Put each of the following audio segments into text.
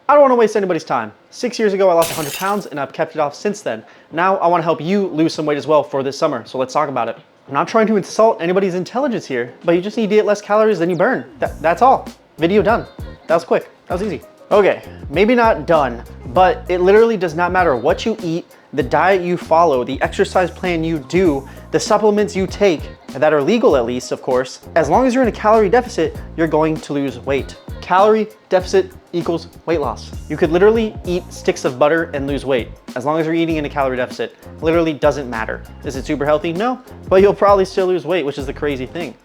I don't want to waste anybody's time. 6 years ago, I lost 100 pounds and I've kept it off since then. Now I want to help you lose some weight as well for this summer. So let's talk about it. I'm not trying to insult anybody's intelligence here, but you just need to eat less calories than you burn. That's all. Video done. That was quick. That was easy. Okay, maybe not done, but it literally does not matter what you eat, the diet you follow, the exercise plan you do, the supplements you take, that are legal at least, of course. As long as you're in a calorie deficit, you're going to lose weight. Calorie deficit equals weight loss. You could literally eat sticks of butter and lose weight. As long as you're eating in a calorie deficit, literally doesn't matter. Is it super healthy? No, but you'll probably still lose weight, which is the crazy thing.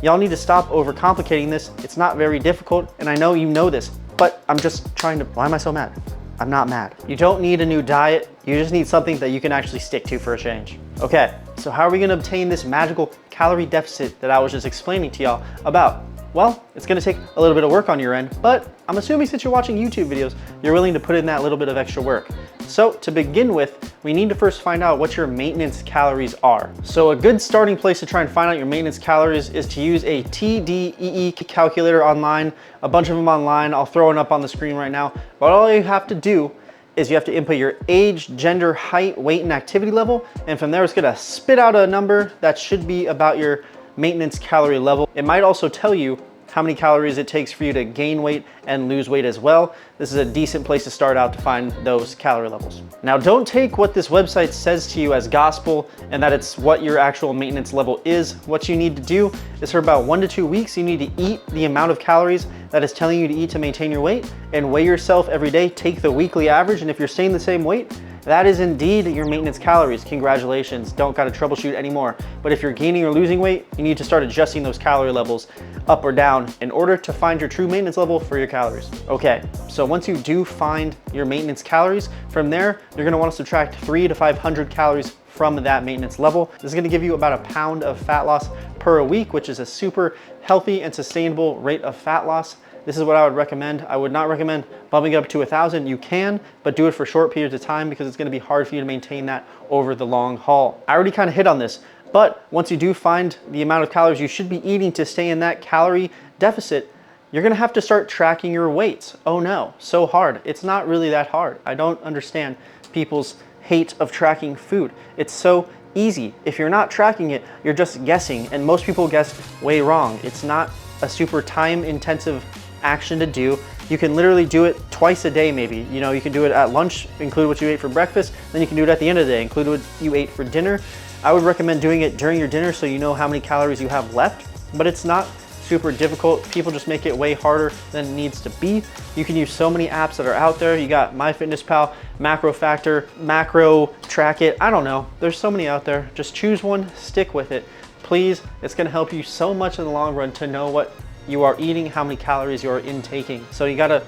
Y'all need to stop overcomplicating this. It's not very difficult, and I know you know this, but I'm just trying to, why am I so mad? I'm not mad. You don't need a new diet. You just need something that you can actually stick to for a change. Okay, so how are we gonna obtain this magical calorie deficit that I was just explaining to y'all about? Well, it's gonna take a little bit of work on your end, but I'm assuming since you're watching YouTube videos, you're willing to put in that little bit of extra work. So to begin with, we need to first find out what your maintenance calories are. So a good starting place to try and find out your maintenance calories is to use a TDEE calculator online, a bunch of them online. I'll throw it up on the screen right now. But all you have to do is you have to input your age, gender, height, weight, and activity level. And from there, it's gonna spit out a number that should be about your maintenance calorie level. It might also tell you how many calories it takes for you to gain weight and lose weight as well. This is a decent place to start out to find those calorie levels. Now, don't take what this website says to you as gospel and that it's what your actual maintenance level is. What you need to do is for about 1 to 2 weeks, you need to eat the amount of calories that is telling you to eat to maintain your weight and weigh yourself every day. Take the weekly average, and if you're staying the same weight, that is indeed your maintenance calories. Congratulations, don't gotta troubleshoot anymore. But if you're gaining or losing weight, you need to start adjusting those calorie levels up or down in order to find your true maintenance level for your calories. Okay, so once you do find your maintenance calories, from there, you're gonna wanna subtract 300 to 500 calories from that maintenance level. This is gonna give you about a pound of fat loss per week, which is a super healthy and sustainable rate of fat loss. This is what I would recommend. I would not recommend bumping it up to 1,000. You can, but do it for short periods of time because it's gonna be hard for you to maintain that over the long haul. I already kind of hit on this, but once you do find the amount of calories you should be eating to stay in that calorie deficit, you're gonna have to start tracking your weights. Oh no, so hard. It's not really that hard. I don't understand people's hate of tracking food. It's so easy. If you're not tracking it, you're just guessing, and most people guess way wrong. It's not a super time-intensive action to do. You can literally do it twice a day maybe. You know, you can do it at lunch, include what you ate for breakfast, then you can do it at the end of the day, include what you ate for dinner. I would recommend doing it during your dinner so you know how many calories you have left, but it's not super difficult. People just make it way harder than it needs to be. You can use so many apps that are out there. You got MyFitnessPal, Macro Factor, Macro Track It. I don't know. There's so many out there. Just choose one, stick with it. Please, it's gonna help you so much in the long run to know what you are eating, how many calories you are intaking. So you gotta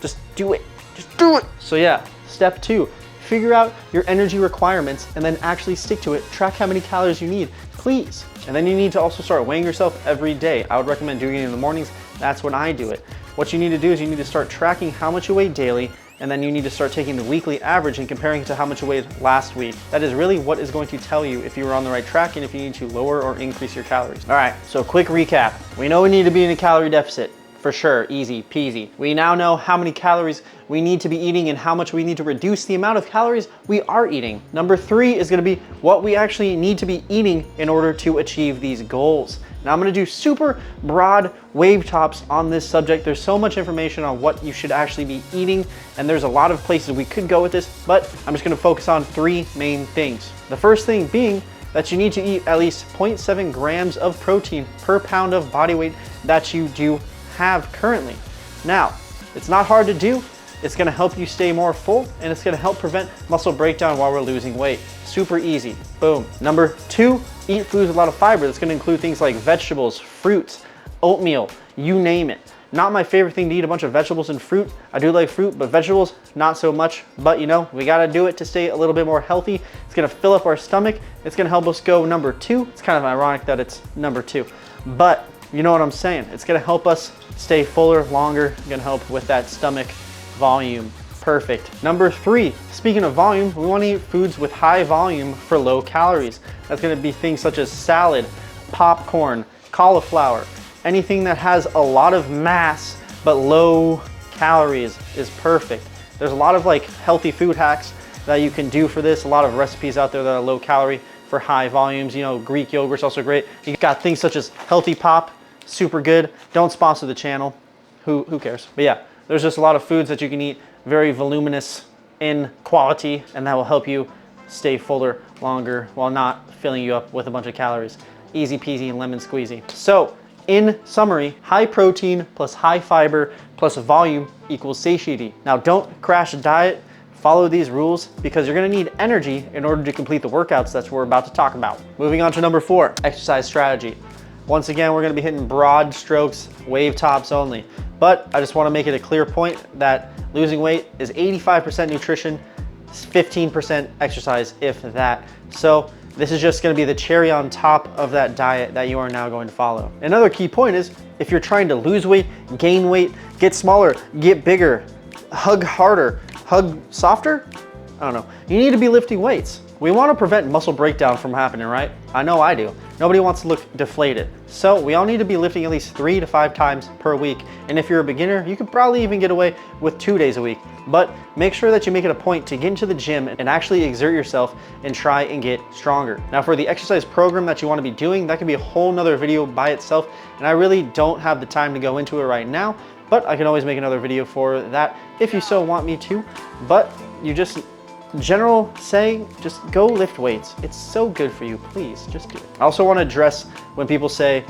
just do it. Just do it. So yeah, step 2, figure out your energy requirements and then actually stick to it. Track how many calories you need, please. And then you need to also start weighing yourself every day. I would recommend doing it in the mornings. That's when I do it. What you need to do is you need to start tracking how much you weigh daily, and then you need to start taking the weekly average and comparing it to how much you weighed last week. That is really what is going to tell you if you were on the right track and if you need to lower or increase your calories. All right, so quick recap. We know we need to be in a calorie deficit. For sure, easy peasy. We now know how many calories we need to be eating and how much we need to reduce the amount of calories we are eating. Number 3 is gonna be what we actually need to be eating in order to achieve these goals. Now I'm gonna do super broad wave tops on this subject. There's so much information on what you should actually be eating, and there's a lot of places we could go with this, but I'm just gonna focus on 3 main things. The first thing being that you need to eat at least 0.7 grams of protein per pound of body weight that you do have currently. Now, it's not hard to do. It's gonna help you stay more full, and it's gonna help prevent muscle breakdown while we're losing weight. Super easy, boom. Number 2, eat foods with a lot of fiber. That's gonna include things like vegetables, fruits, oatmeal, you name it. Not my favorite thing to eat a bunch of vegetables and fruit. I do like fruit, but vegetables, not so much. But you know, we gotta do it to stay a little bit more healthy. It's gonna fill up our stomach. It's gonna help us go number 2. It's kind of ironic that it's number 2, but you know what I'm saying. It's gonna help us stay fuller, longer. It's gonna help with that stomach volume. Perfect. Number 3, speaking of volume, we wanna eat foods with high volume for low calories. That's gonna be things such as salad, popcorn, cauliflower, anything that has a lot of mass but low calories is perfect. There's a lot of like healthy food hacks that you can do for this. A lot of recipes out there that are low calorie for high volumes. You know, Greek yogurt's also great. You got things such as Healthy Pop, super good. Don't sponsor the channel. Who cares? But yeah, there's just a lot of foods that you can eat, very voluminous in quality, and that will help you stay fuller longer while not filling you up with a bunch of calories. Easy peasy and lemon squeezy. So in summary, high protein plus high fiber plus volume equals satiety. Now don't crash a diet. Follow these rules because you're gonna need energy in order to complete the workouts that we're about to talk about. Moving on to number 4, exercise strategy. Once again, we're gonna be hitting broad strokes, wave tops only. But I just wanna make it a clear point that losing weight is 85% nutrition, 15% exercise, if that. So this is just gonna be the cherry on top of that diet that you are now going to follow. Another key point is if you're trying to lose weight, gain weight, get smaller, get bigger, hug harder, hug softer, I don't know. You need to be lifting weights. We want to prevent muscle breakdown from happening, right? I know I do. Nobody wants to look deflated. So we all need to be lifting at least 3 to 5 times per week. And if you're a beginner, you could probably even get away with 2 days a week. But make sure that you make it a point to get into the gym and actually exert yourself and try and get stronger. Now for the exercise program that you want to be doing, that could be a whole nother video by itself. And I really don't have the time to go into it right now, but I can always make another video for that if you so want me to. But you just, general say, just go lift weights. It's so good for you, please, just do it. I also want to address when people say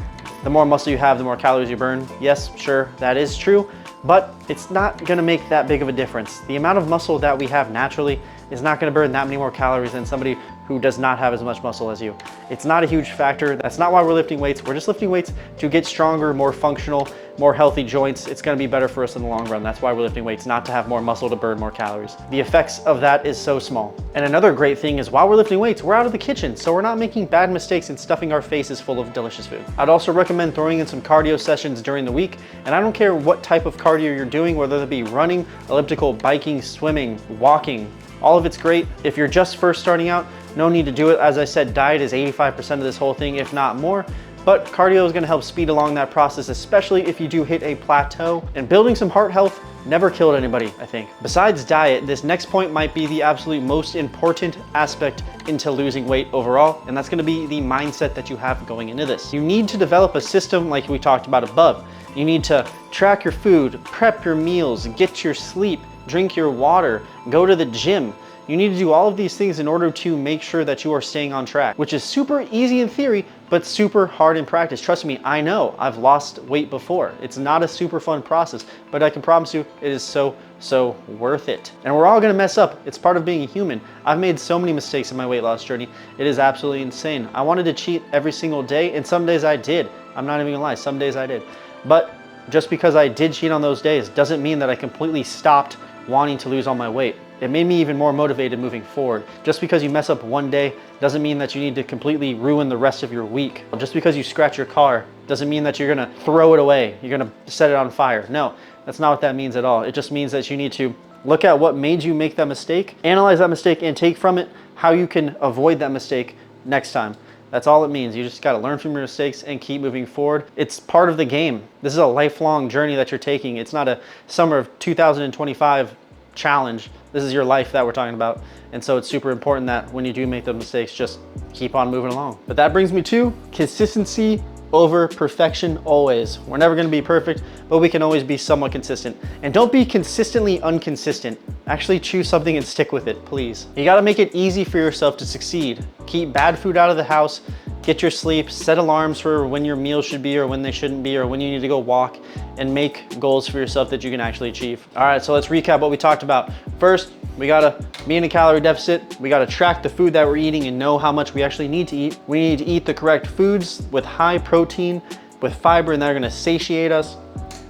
the more muscle you have, the more calories you burn. Yes, sure, that is true, but it's not gonna make that big of a difference. The amount of muscle that we have naturally is not gonna burn that many more calories than somebody who does not have as much muscle as you. It's not a huge factor. That's not why we're lifting weights. We're just lifting weights to get stronger, more functional, more healthy joints. It's gonna be better for us in the long run. That's why we're lifting weights, not to have more muscle to burn more calories. The effects of that is so small. And another great thing is while we're lifting weights, we're out of the kitchen, so we're not making bad mistakes and stuffing our faces full of delicious food. I'd also recommend throwing in some cardio sessions during the week. And I don't care what type of cardio you're doing, whether it be running, elliptical, biking, swimming, walking, all of it's great. If you're just first starting out, no need to do it. As I said, diet is 85% of this whole thing, if not more. But cardio is gonna help speed along that process, especially if you do hit a plateau. And building some heart health never killed anybody, I think. Besides diet, this next point might be the absolute most important aspect into losing weight overall, and that's gonna be the mindset that you have going into this. You need to develop a system like we talked about above. You need to track your food, prep your meals, get your sleep, drink your water, go to the gym. You need to do all of these things in order to make sure that you are staying on track, which is super easy in theory, but super hard in practice. Trust me, I know, I've lost weight before. It's not a super fun process, but I can promise you it is so worth it. And we're all gonna mess up. It's part of being a human. I've made so many mistakes in my weight loss journey. It is absolutely insane. I wanted to cheat every single day, and some days I did. I'm not even gonna lie, some days I did. But just because I did cheat on those days doesn't mean that I completely stopped wanting to lose all my weight. It made me even more motivated moving forward. Just because you mess up one day doesn't mean that you need to completely ruin the rest of your week. Just because you scratch your car doesn't mean that you're gonna throw it away. You're gonna set it on fire. No, that's not what that means at all. It just means that you need to look at what made you make that mistake, analyze that mistake, and take from it how you can avoid that mistake next time. That's all it means. You just gotta learn from your mistakes and keep moving forward. It's part of the game. This is a lifelong journey that you're taking. It's not a summer of 2025 challenge. This is your life that we're talking about. And so it's super important that when you do make those mistakes, just keep on moving along. But that brings me to consistency over perfection always. We're never gonna be perfect, but we can always be somewhat consistent. And don't be consistently inconsistent. Actually choose something and stick with it, please. You gotta make it easy for yourself to succeed. Keep bad food out of the house, get your sleep, set alarms for when your meals should be or when they shouldn't be or when you need to go walk, and make goals for yourself that you can actually achieve. All right, so let's recap what we talked about. First, we gotta be in a calorie deficit. We gotta track the food that we're eating and know how much we actually need to eat. We need to eat the correct foods with high protein, with fiber, and that are gonna satiate us.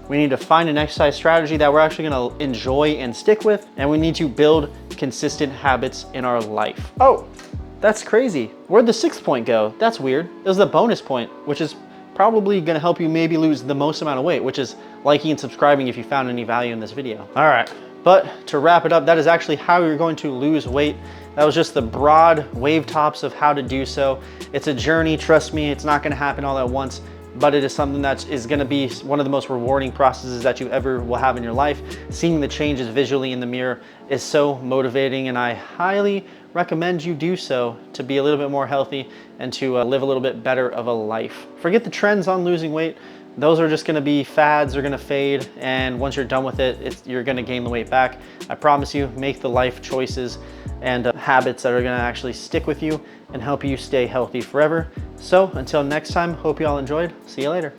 We need to find an exercise strategy that we're actually gonna enjoy and stick with. And we need to build consistent habits in our life. Oh, that's crazy. Where'd the 6th point go? That's weird. It was the bonus point, which is probably gonna help you maybe lose the most amount of weight, which is liking and subscribing if you found any value in this video. All right, but to wrap it up, that is actually how you're going to lose weight. That was just the broad wave tops of how to do so. It's a journey, trust me, it's not gonna happen all at once. but it is something that is gonna be one of the most rewarding processes that you ever will have in your life. Seeing the changes visually in the mirror is so motivating, and I highly recommend you do so to be a little bit more healthy and to live a little bit better of a life. Forget the trends on losing weight. Those are just gonna be fads, they're gonna fade, and once you're done with it, you're gonna gain the weight back. I promise you, make the life choices and habits that are gonna actually stick with you and help you stay healthy forever. So until next time, hope you all enjoyed. See you later.